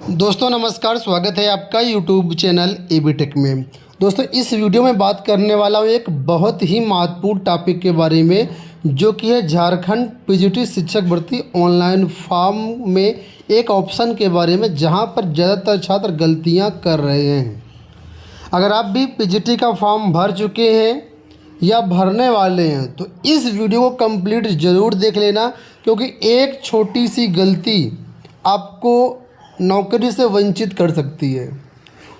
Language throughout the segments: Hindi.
दोस्तों नमस्कार, स्वागत है आपका यूट्यूब चैनल एबी टेक में। दोस्तों इस वीडियो में बात करने वाला हूँ एक बहुत ही महत्वपूर्ण टॉपिक के बारे में, जो कि है झारखंड पीजीटी शिक्षक भर्ती ऑनलाइन फॉर्म में एक ऑप्शन के बारे में, जहां पर ज़्यादातर छात्र गलतियां कर रहे हैं। अगर आप भी पीजीटी का फॉर्म भर चुके हैं या भरने वाले हैं तो इस वीडियो को कंप्लीट ज़रूर देख लेना, क्योंकि एक छोटी सी गलती आपको नौकरी से वंचित कर सकती है।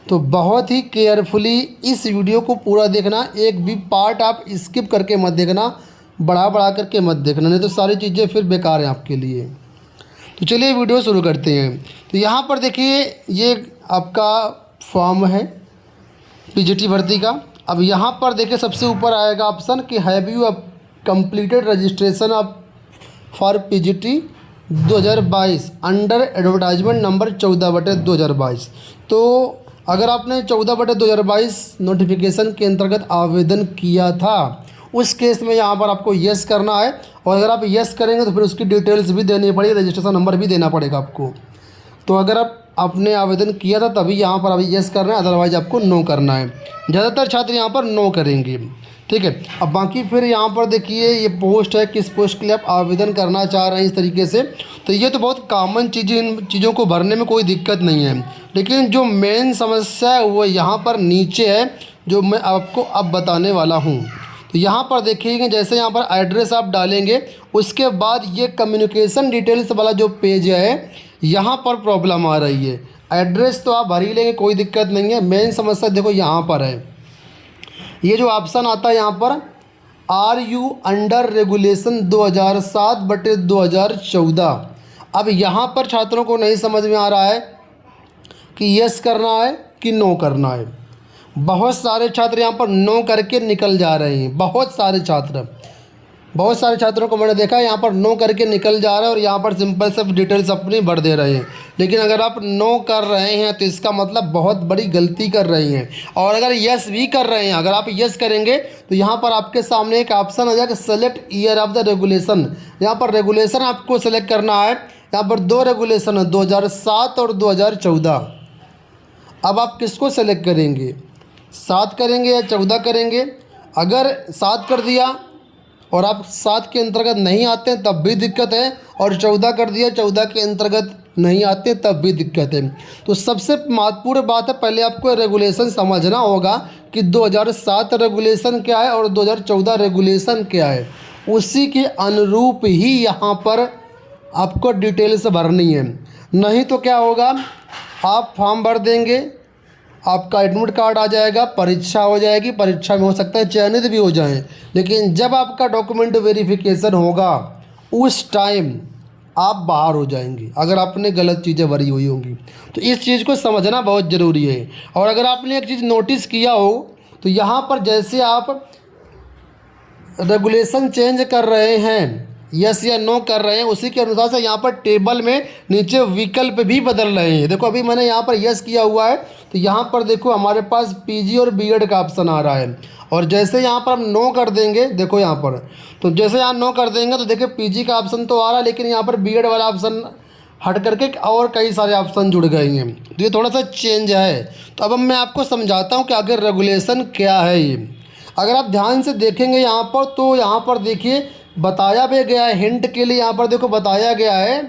तो बहुत ही केयरफुली इस वीडियो को पूरा देखना, एक भी पार्ट आप स्किप करके मत देखना, बढ़ा करके मत देखना, नहीं तो सारी चीज़ें फिर बेकार हैं आपके लिए। तो चलिए वीडियो शुरू करते हैं। तो यहाँ पर देखिए, ये आपका फॉर्म है पीजीटी भर्ती का। अब यहाँ पर देखिए सबसे ऊपर आएगा ऑप्शन कि have you completed registration of for PGT 2022 under advertisement number 14/2022। तो अगर आपने 14/2022 नोटिफिकेशन के अंतर्गत आवेदन किया था, उस केस में यहाँ पर आपको यस करना है। और अगर आप यस करेंगे तो फिर उसकी डिटेल्स भी देनी पड़ेगी, रजिस्ट्रेशन नंबर भी देना पड़ेगा आपको। तो अगर आपने आवेदन किया था तभी यहाँ पर अभी यस करना है, अदरवाइज आपको नो करना है। ज़्यादातर छात्र यहाँ पर नो करेंगे, ठीक है। अब बाकी फिर यहाँ पर देखिए ये पोस्ट है, किस पोस्ट के लिए आप आवेदन करना चाह रहे हैं इस तरीके से। तो ये तो बहुत कॉमन चीज़ें, इन चीज़ों को भरने में कोई दिक्कत नहीं है। लेकिन जो मेन समस्या है वो यहाँ पर नीचे है, जो मैं आपको अब बताने वाला हूँ। तो यहाँ पर देखिएगा, जैसे यहाँ पर एड्रेस आप डालेंगे, उसके बाद ये कम्युनिकेशन डिटेल्स वाला जो पेज है, यहाँ पर प्रॉब्लम आ रही है। एड्रेस तो आप भर ही लेंगे, कोई दिक्कत नहीं है। मेन समस्या देखो यहाँ पर है, ये जो ऑप्शन आता है यहाँ पर, आर यू अंडर रेगुलेशन 2007/2014। अब यहाँ पर छात्रों को नहीं समझ में आ रहा है कि यस करना है कि नो करना है। बहुत सारे छात्र यहाँ पर नो करके निकल जा रहे हैं। बहुत सारे छात्रों को मैंने देखा है यहाँ पर नो करके निकल जा रहे हैं और यहाँ पर सिंपल से डिटेल्स अपनी भर दे रहे हैं। लेकिन अगर आप नो कर रहे हैं तो इसका मतलब बहुत बड़ी गलती कर रहे हैं। और अगर यस भी कर रहे हैं, अगर आप यस करेंगे तो यहाँ पर आपके सामने एक ऑप्शन आ जाएगा select year of the regulation. यहाँ पर रेगुलेशन आपको सेलेक्ट करना है। यहाँ पर 2 रेगुलेशन है, 2007 और 2014। अब आप किसको सेलेक्ट करेंगे, 7 करेंगे या 14 करेंगे? अगर 7 कर दिया और आप 7 के अंतर्गत नहीं आते हैं तब भी दिक्कत है, और 14 कर दिया, 14 के अंतर्गत नहीं आते तब भी दिक्कत है। तो सबसे महत्वपूर्ण बात है, पहले आपको रेगुलेशन समझना होगा कि 2007 रेगुलेशन क्या है और 2014 रेगुलेशन क्या है। उसी के अनुरूप ही यहाँ पर आपको डिटेल्स भरनी है। नहीं तो क्या होगा, आप फॉर्म भर देंगे, आपका एडमिट कार्ड आ जाएगा, परीक्षा हो जाएगी, परीक्षा में हो सकता है चयनित भी हो जाएं, लेकिन जब आपका डॉक्यूमेंट वेरिफिकेशन होगा उस टाइम आप बाहर हो जाएंगे, अगर आपने गलत चीज़ें भरी हुई होंगी। तो इस चीज़ को समझना बहुत ज़रूरी है। और अगर आपने एक चीज़ नोटिस किया हो तो यहाँ पर जैसे आप रेगुलेशन चेंज कर रहे हैं, यस या नो कर रहे हैं, उसी के अनुसार से यहाँ पर टेबल में नीचे विकल्प भी बदल रहे हैं। देखो अभी मैंने यहाँ पर यस किया हुआ है तो यहाँ पर देखो हमारे पास पीजी और बीएड का ऑप्शन आ रहा है। और जैसे यहाँ पर हम नो कर देंगे, देखो यहाँ पर, तो जैसे यहाँ नो कर देंगे तो देखिए पीजी का ऑप्शन तो आ रहा है, लेकिन यहाँ पर बीएड वाला ऑप्शन हट करके और कई सारे ऑप्शन जुड़ गए हैं। तो ये थोड़ा सा चेंज है। तो अब मैं आपको समझाता हूँ कि आगे रेगुलेशन क्या है ये। अगर आप ध्यान से देखेंगे यहाँ पर, तो यहाँ पर देखिए बताया भी गया है, हिंट के लिए यहाँ पर देखो बताया गया है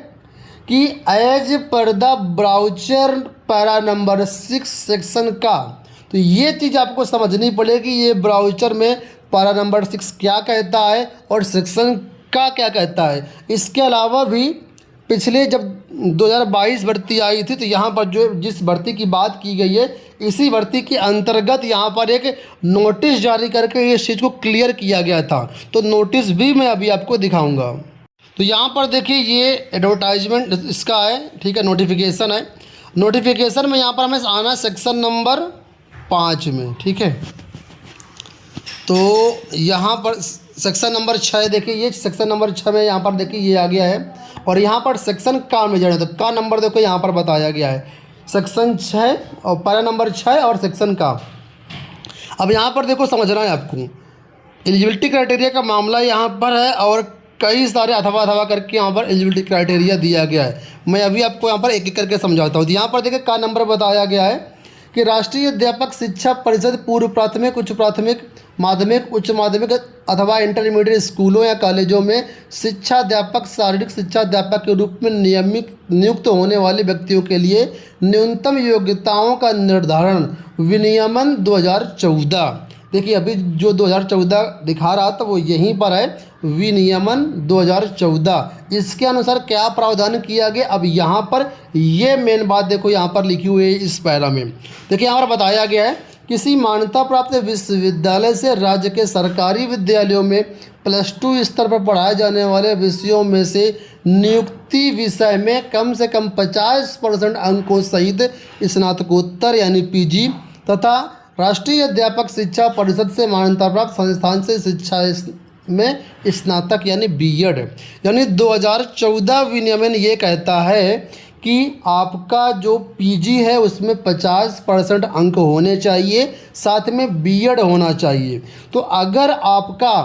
कि as per the brochure para number 6 section का। तो ये चीज़ आपको समझनी पड़ेगी, ये ब्राउचर में पैरा नंबर 6 क्या कहता है और सेक्शन का क्या कहता है। इसके अलावा भी पिछले जब 2022 भर्ती आई थी तो यहाँ पर जो जिस भर्ती की बात की गई है, इसी भर्ती के अंतर्गत यहाँ पर एक नोटिस जारी करके इस चीज़ को क्लियर किया गया था। तो नोटिस भी मैं अभी आपको दिखाऊंगा। तो यहाँ पर देखिए ये एडवर्टाइजमेंट इसका है, ठीक है, नोटिफिकेशन है। नोटिफिकेशन में यहाँ पर हमें आना सेक्शन नंबर 5 में, ठीक है। तो यहाँ पर सेक्शन नंबर 6 देखिए, ये सेक्शन नंबर 6 में यहाँ पर देखिए ये आ गया है। और यहाँ पर सेक्शन का में जाना, तो का नंबर देखो यहाँ पर बताया गया है, सेक्शन 6 और पैरा नंबर 6 और सेक्शन का। अब यहाँ पर देखो समझना है आपको, एलिजिबिलिटी क्राइटेरिया का मामला यहाँ पर है और कई सारे अथवा अथवा करके यहाँ पर एलिजिबिलिटी क्राइटेरिया दिया गया है। मैं अभी आपको यहाँ पर एक एक करके समझाता हूँ। तो यहाँ पर देखिए का नंबर बताया गया है कि राष्ट्रीय अध्यापक शिक्षा परिषद पूर्व प्राथमिक, उच्च प्राथमिक, माध्यमिक, उच्च माध्यमिक अथवा इंटरमीडिएट स्कूलों या कॉलेजों में शिक्षा अध्यापक, शारीरिक शिक्षा अध्यापक के रूप में नियुक्त होने वाले व्यक्तियों के लिए न्यूनतम योग्यताओं का निर्धारण विनियमन 2014। देखिए अभी जो 2014 दिखा रहा था वो यहीं पर है, विनियमन 2014। इसके अनुसार क्या प्रावधान किया गया, अब यहाँ पर ये मेन बात देखो यहाँ पर लिखी हुई है इस पैरा में। देखिए यहाँ पर बताया गया है किसी मान्यता प्राप्त विश्वविद्यालय से राज्य के सरकारी विद्यालयों में +2 स्तर पर पढ़ाए जाने वाले विषयों में से नियुक्ति विषय में कम से कम 50% अंकों सहित स्नातकोत्तर यानी पीजी तथा राष्ट्रीय अध्यापक शिक्षा परिषद से मान्यता प्राप्त संस्थान से शिक्षा में स्नातक यानी बीएड। यानी 2014 विनियमन ये कहता है कि आपका जो पीजी है उसमें 50% अंक होने चाहिए, साथ में बीएड होना चाहिए। तो अगर आपका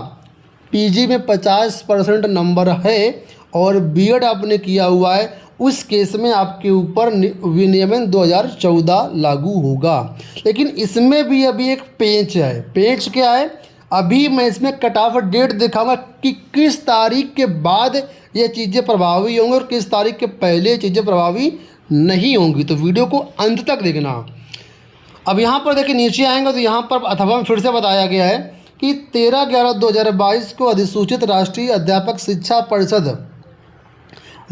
पीजी में 50% नंबर है और बीएड आपने किया हुआ है, उस केस में आपके ऊपर विनियमन 2014 लागू होगा। लेकिन इसमें भी अभी एक पेंच है। पेंच क्या है, अभी मैं इसमें कट ऑफ डेट दिखाऊंगा कि किस तारीख के बाद ये चीज़ें प्रभावी होंगी और किस तारीख के पहले चीज़ें प्रभावी नहीं होंगी। तो वीडियो को अंत तक देखना। अब यहाँ पर देखिए नीचे आएंगे तो यहाँ पर अथवा में फिर से बताया गया है कि 13/11/2022 को अधिसूचित राष्ट्रीय अध्यापक शिक्षा परिषद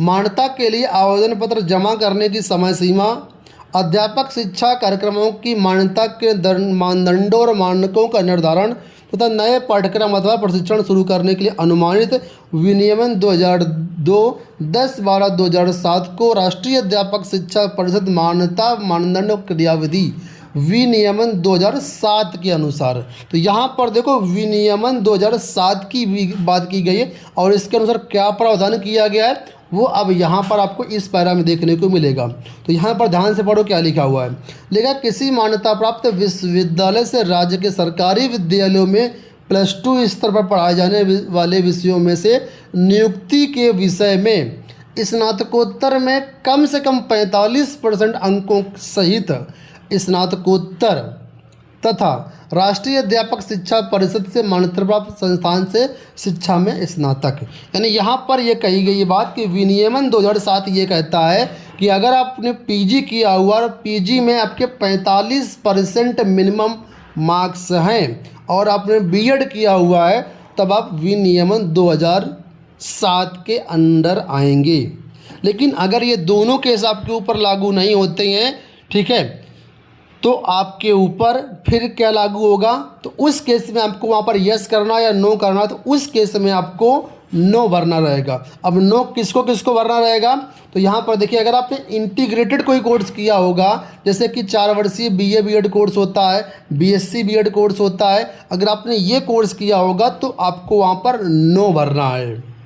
मान्यता के लिए आवेदन पत्र जमा करने की समय सीमा, अध्यापक शिक्षा कार्यक्रमों की मान्यता के मानदंडों और मानकों का निर्धारण तथा नए पाठ्यक्रम अथवा प्रशिक्षण शुरू करने के लिए अनुमानित विनियमन 2002 10/12/2007 को राष्ट्रीय अध्यापक शिक्षा परिषद मान्यता मानदंड क्रियाविधि विनियमन 2007 के अनुसार। तो यहाँ पर देखो विनियमन 2007 की भी बात की गई है और इसके अनुसार क्या प्रावधान किया गया है वो अब यहाँ पर आपको इस पैरा में देखने को मिलेगा। तो यहाँ पर ध्यान से पढ़ो क्या लिखा हुआ है। लिखा किसी मान्यता प्राप्त विश्वविद्यालय से राज्य के सरकारी विद्यालयों में +2 स्तर पर पढ़ाए जाने वाले विषयों में से नियुक्ति के विषय में स्नातकोत्तर में कम से कम 45% अंकों सहित स्नातकोत्तर तथा राष्ट्रीय अध्यापक शिक्षा परिषद से मान्यता प्राप्त संस्थान से शिक्षा में स्नातक। यानी यहाँ पर ये कही गई बात कि विनियमन 2007 ये कहता है कि अगर आपने पीजी किया हुआ और पीजी में आपके 45% मिनिमम मार्क्स हैं और आपने बीएड किया हुआ है तब आप विनियमन 2007 के अंडर आएंगे। लेकिन अगर ये दोनों केस आपके ऊपर लागू नहीं होते हैं, ठीक है, तो आपके ऊपर फिर क्या लागू होगा, तो उस केस में आपको वहाँ पर यस करना या नो करना, तो उस केस में आपको नो भरना रहेगा। अब नो किसको किसको भरना रहेगा, तो यहाँ पर देखिए अगर आपने इंटीग्रेटेड कोई कोर्स किया होगा, जैसे कि 4 वर्षीय बीए बीएड कोर्स होता है, बीएससी बीएड कोर्स होता है, अगर आपने ये कोर्स किया होगा तो आपको वहाँ पर नो भरना है।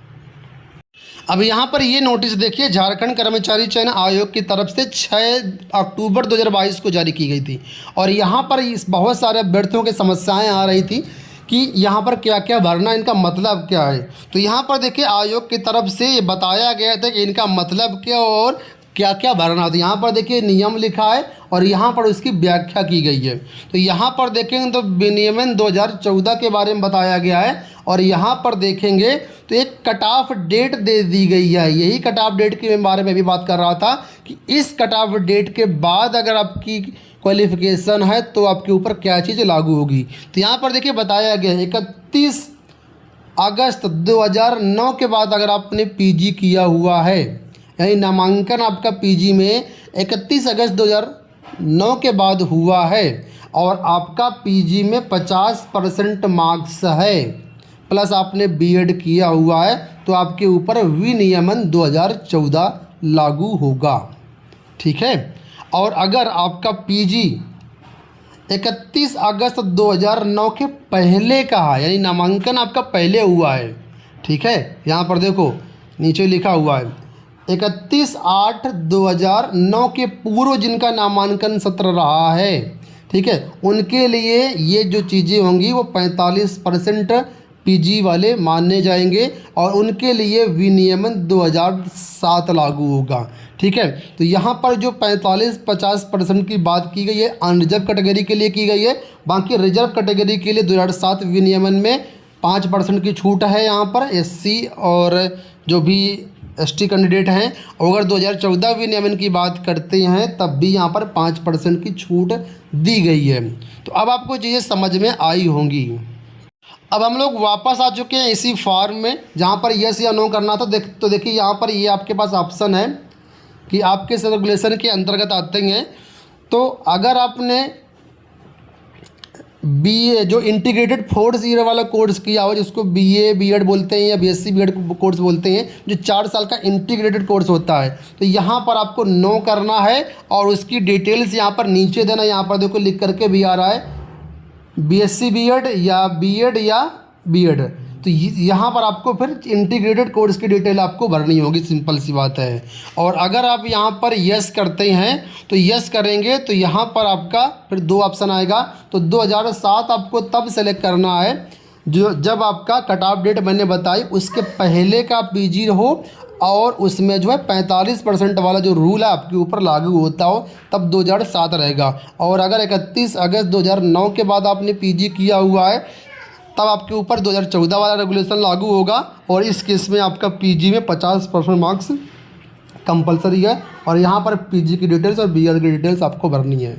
अब यहाँ पर ये नोटिस देखिए झारखंड कर्मचारी चयन आयोग की तरफ से 6 अक्टूबर 2022 को जारी की गई थी और यहाँ पर इस बहुत सारे अभ्यर्थियों की समस्याएं आ रही थी कि यहाँ पर क्या क्या भरना, इनका मतलब क्या है। तो यहाँ पर देखिए आयोग की तरफ से ये बताया गया था कि इनका मतलब क्या और क्या क्या भरना। तो यहाँ पर देखिए नियम लिखा है और यहाँ पर उसकी व्याख्या की गई है। तो यहाँ पर देखेंगे तो विनियमन 2014 के बारे में बताया गया है और यहाँ पर देखेंगे तो एक कट ऑफ डेट दे दी गई है। यही कट ऑफ डेट के बारे में भी बात कर रहा था कि इस कट ऑफ डेट के बाद अगर आपकी क्वालिफिकेशन है तो आपके ऊपर क्या चीज़ लागू होगी। तो यहाँ पर देखिए बताया गया है 31 अगस्त 2009 के बाद अगर आपने पीजी किया हुआ है, यानी नामांकन आपका पीजी में 31 अगस्त 2009 के बाद हुआ है और आपका पीजी में 50% मार्क्स है प्लस आपने बीएड किया हुआ है, तो आपके ऊपर विनियमन 2014 लागू होगा। ठीक है, और अगर आपका पीजी 31 अगस्त 2009 के पहले का है, यानी नामांकन आपका पहले हुआ है, ठीक है, यहाँ पर देखो नीचे लिखा हुआ है 31/8/2009 के पूर्व जिनका नामांकन सत्र रहा है, ठीक है, उनके लिए ये जो चीज़ें होंगी वो 45% पीजी वाले माने जाएंगे और उनके लिए विनियमन 2007 लागू होगा। ठीक है, तो यहाँ पर जो 45-50% की बात की गई है अनरिजर्व कैटेगरी के लिए की गई है। बाकी रिजर्व कैटेगरी के लिए 2007 विनियमन में 5% की छूट है यहाँ पर एससी और जो भी एसटी कैंडिडेट हैं। अगर 2014 विनियमन की बात करते हैं तब भी यहाँ पर 5% की छूट दी गई है। तो अब आपको चीज़ें समझ में आई होंगी। अब हम लोग वापस आ चुके हैं इसी फॉर्म में जहाँ पर यस या नो करना था। देखिए यहाँ पर ये आपके पास ऑप्शन है कि आपके रेगुलेशन के अंतर्गत आते हैं। तो अगर आपने बीए जो इंटीग्रेटेड 4 ईयर वाला कोर्स किया हो, जिसको बीए बीएड बोलते हैं या बीएससी बीएड कोर्स बोलते हैं, जो 4 साल का इंटीग्रेटेड कोर्स होता है, तो यहाँ पर आपको नो करना है और उसकी डिटेल्स यहाँ पर नीचे देना। यहाँ पर देखो लिख करके भी आ रहा है बीएससी बीएड या बीएड। तो यहाँ पर आपको फिर इंटीग्रेटेड कोर्स की डिटेल आपको भरनी होगी, सिंपल सी बात है। और अगर आप यहाँ पर यस करते हैं तो यस करेंगे तो यहाँ पर आपका फिर 2 ऑप्शन आएगा। तो 2007 आपको तब सेलेक्ट करना है जब आपका कट ऑफ डेट मैंने बताई उसके पहले का पीजी हो और उसमें जो है 45% वाला जो रूल है आपके ऊपर लागू होता हो, तब 2007 रहेगा। और अगर 31 अगस्त 2009 के बाद आपने पीजी किया हुआ है तब आपके ऊपर 2014 वाला रेगुलेशन लागू होगा। और इस केस में आपका पीजी में 50% मार्क्स कंपलसरी है और यहाँ पर पीजी की डिटेल्स और बीएड की डिटेल्स आपको भरनी है।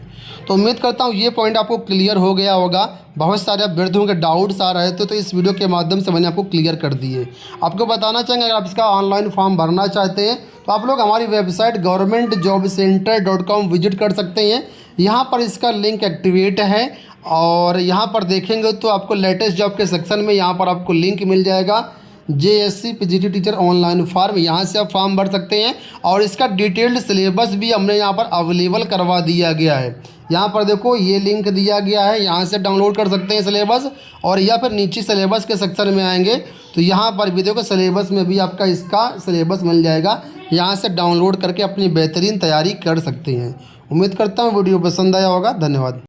तो उम्मीद करता हूँ ये पॉइंट आपको क्लियर हो गया होगा। बहुत सारे अभ्यर्थियों के डाउट्स आ रहे थे तो इस वीडियो के माध्यम से मैंने आपको क्लियर कर दिए। आपको बताना चाहेंगे अगर आप इसका ऑनलाइन फॉर्म भरना चाहते हैं तो आप लोग हमारी वेबसाइट governmentjobcenter.com विजिट कर सकते हैं। यहाँ पर इसका लिंक एक्टिवेट है और यहाँ पर देखेंगे तो आपको लेटेस्ट जॉब के सेक्शन में यहाँ पर आपको लिंक मिल जाएगा JSC PGT teacher online form. यहाँ से आप फॉर्म भर सकते हैं और इसका डिटेल्ड सिलेबस भी हमने यहाँ पर अवेलेबल करवा दिया गया है। यहाँ पर देखो ये लिंक दिया गया है, यहाँ से डाउनलोड कर सकते हैं सिलेबस। और या फिर नीचे सिलेबस के सेक्शन में आएंगे तो यहाँ पर भी देखो सिलेबस में भी आपका इसका सिलेबस मिल जाएगा। यहाँ से डाउनलोड करके अपनी बेहतरीन तैयारी कर सकते हैं। उम्मीद करता हूँ वीडियो पसंद आया होगा। धन्यवाद।